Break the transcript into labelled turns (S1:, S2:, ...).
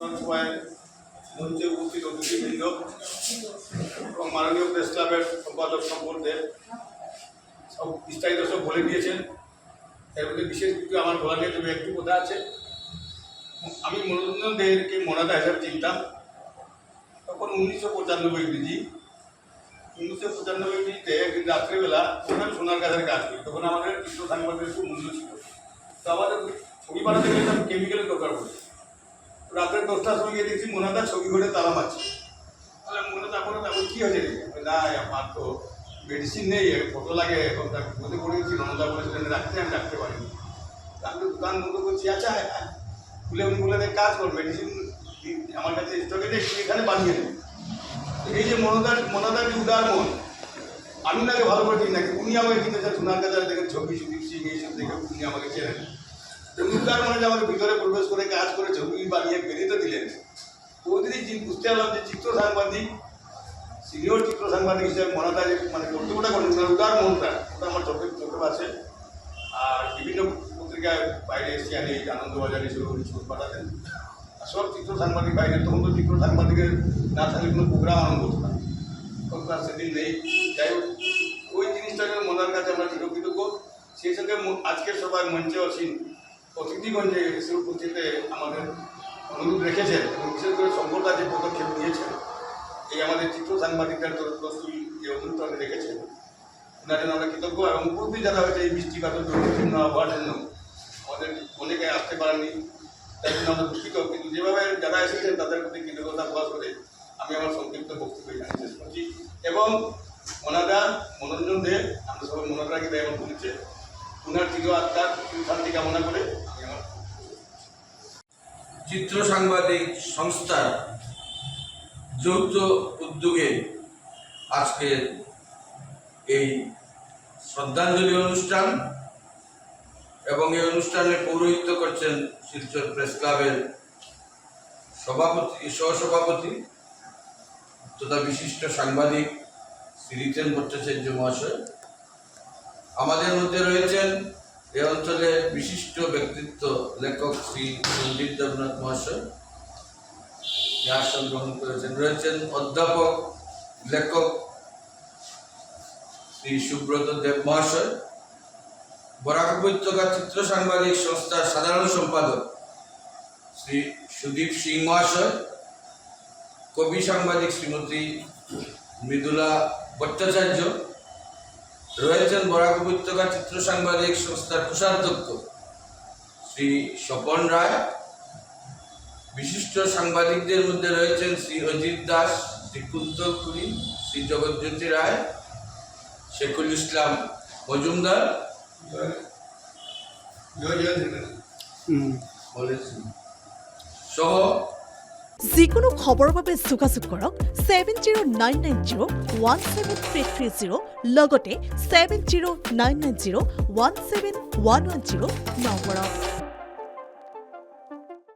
S1: সভায় মঞ্চে উপস্থিত অতিথিবৃন্দ এবং মাননীয় প্রেস ক্লাবের সম্পাদক সম্পর্কে সব বিস্তারিত সব বলে দিয়েছেন। এর মধ্যে বিশেষ কিছু আমার বলা নিয়ে তবে একটু কথা আছে। আমি মনোরঞ্জন দেরকে মনাদা হিসাবে চিনতাম তখন 1995 ইংরেজি 1995 ইংরেজিতে একদিন রাত্রিবেলা ওখানে সোনার গাছের কাজ করি। তখন আমাদের চিত্র সাংবাদিকের খুব মূল্য ছিল। তো আমাদের ছবি বানাতে গেলে কেমিক্যালের দরকার পড়ে। রাতের 10টার সময় গিয়ে দেখছি মোনাদার ছবি করে তালা মারছে। তাহলে মোনাদা করে তারপর কী হয়েছে রে? না আমার তো মেডিসিন নেই, ফটো লাগে, এখন তার মধ্যে পড়ে গেছি। মোনাদা বলেছিলেন রাখতে, আমি রাখতে পারিনি। আমি দোকান বন্ধ করছি। আচ্ছা খুলে উনি বলে কাজ কর, মেডিসিন আমার কাছে স্টকে নেই, এখানে বানিয়ে নেই। এই যে মোনাদার যে উদার মন, আমি নাকি ভালো করে দিই নাকি উনি আমাকে কিনতে চান। সোনার কাছে দেখেন ছবি সুদীপ সিং এইসব দেখে উনি আমাকে চেনেন। উদার মনে যে আমাকে ভিতরে প্রবেশ করে কাজ করে ছবি বানিয়ে বেরিয়ে তো দিলেন। ওদিনই বুঝতে পারলাম যে চিত্র সাংবাদিক, সিনিয়র চিত্র সাংবাদিক হিসেবে মনাদা যে মানে কর্তব্যটা করেন, উদার মনটা ওটা আমার চোখে আছে। আর বিভিন্ন পত্রিকায় বাইরে এশিয়ানে আনন্দবাজার হিসেবে উনি ছবি পাঠাতেন। সব চিত্র সাংবাদিক বাইরে, তখন তো চিত্র সাংবাদিকের না থাকলে কোনো প্রোগ্রাম আনন্দ হতো না, তখন তার সেদিন নেই। যাই হোক, ওই জিনিসটাকে মনার কাছে আমরা চিরকৃতজ্ঞ। সেই সঙ্গে আজকের সবার মঞ্চে অসীম অতিথিগঞ্জে এসে উপস্থিতে আমাদের অনুরোধ রেখেছেন এবং বিশেষ করে সম্পর্কা যে পদক্ষেপ নিয়েছেন, এই আমাদের চিত্র সাংবাদিকদের দস্তুল যে অনুরোধ রেখেছেন, ওনার জন্য আমরা কৃতজ্ঞ। এবং উপস্থিত যারা হয়েছে এই বৃষ্টিপাতের জন্য হওয়ার জন্য আমাদের অনেকে আসতে পারেননি, তাই জন্য আমরা দুঃখিত। কিন্তু যেভাবে যারা এসেছেন তাদের প্রতি কৃতজ্ঞতা প্রকাশ করে আমি আমার সংক্ষিপ্ত বক্তব্য এখানে শেষ করছি। এবং মনাদা মনোরঞ্জন দে, আমরা সবাই মনোদাকে দেয় আমার বলেছে, ওনার চির আত্মার শান্তি কামনা করে আমি আমার
S2: চিত্র সাংবাদিক সংস্থার যৌথ উদ্যোগে আজকের এই শ্রদ্ধাঞ্জলি অনুষ্ঠান এবং এই অনুষ্ঠানে পৌরোহিত্য করছেন শিলচর প্রেস ক্লাবের সহসভাপতি তথা বিশিষ্ট সাংবাদিক শ্রী রিতেন ভট্টাচার্য মহাশয়। আমাদের মধ্যে রয়েছেন এই অঞ্চলের বিশিষ্ট ব্যক্তিত্ব লেখক শ্রী সন্দীপ দেবনাথ মহাশয়, আসন গ্রহণ করেছেন। রয়েছেন অধ্যাপক লেখক শ্রী সুব্রত দেব মহাশয়, বরাক উপত্যকা চিত্র সাংবাদিক সংস্থার সাধারণ সম্পাদক শ্রী সুদীপ সিং মহাশয়, কবি সাংবাদিক শ্রীমতী মৃদুলা ভট্টাচার্য, রয়েছেন বরাক উপত্যকা চিত্র সাংবাদিক সংস্থার কোষাধ্যক্ষ শ্রী স্বপন রায়। বিশিষ্ট সাংবাদিকদের মধ্যে রয়েছেন শ্রী অজিত দাস, শ্রী কুন্তল কুরি, শ্রী জগজ্যোতি রায়, শেখুল ইসলাম মজুমদার সহ
S3: যিকোনো খবৰৰ বাবে যোগাযোগ কৰক 7099017330 লগতে 7099017110 নম্বৰত।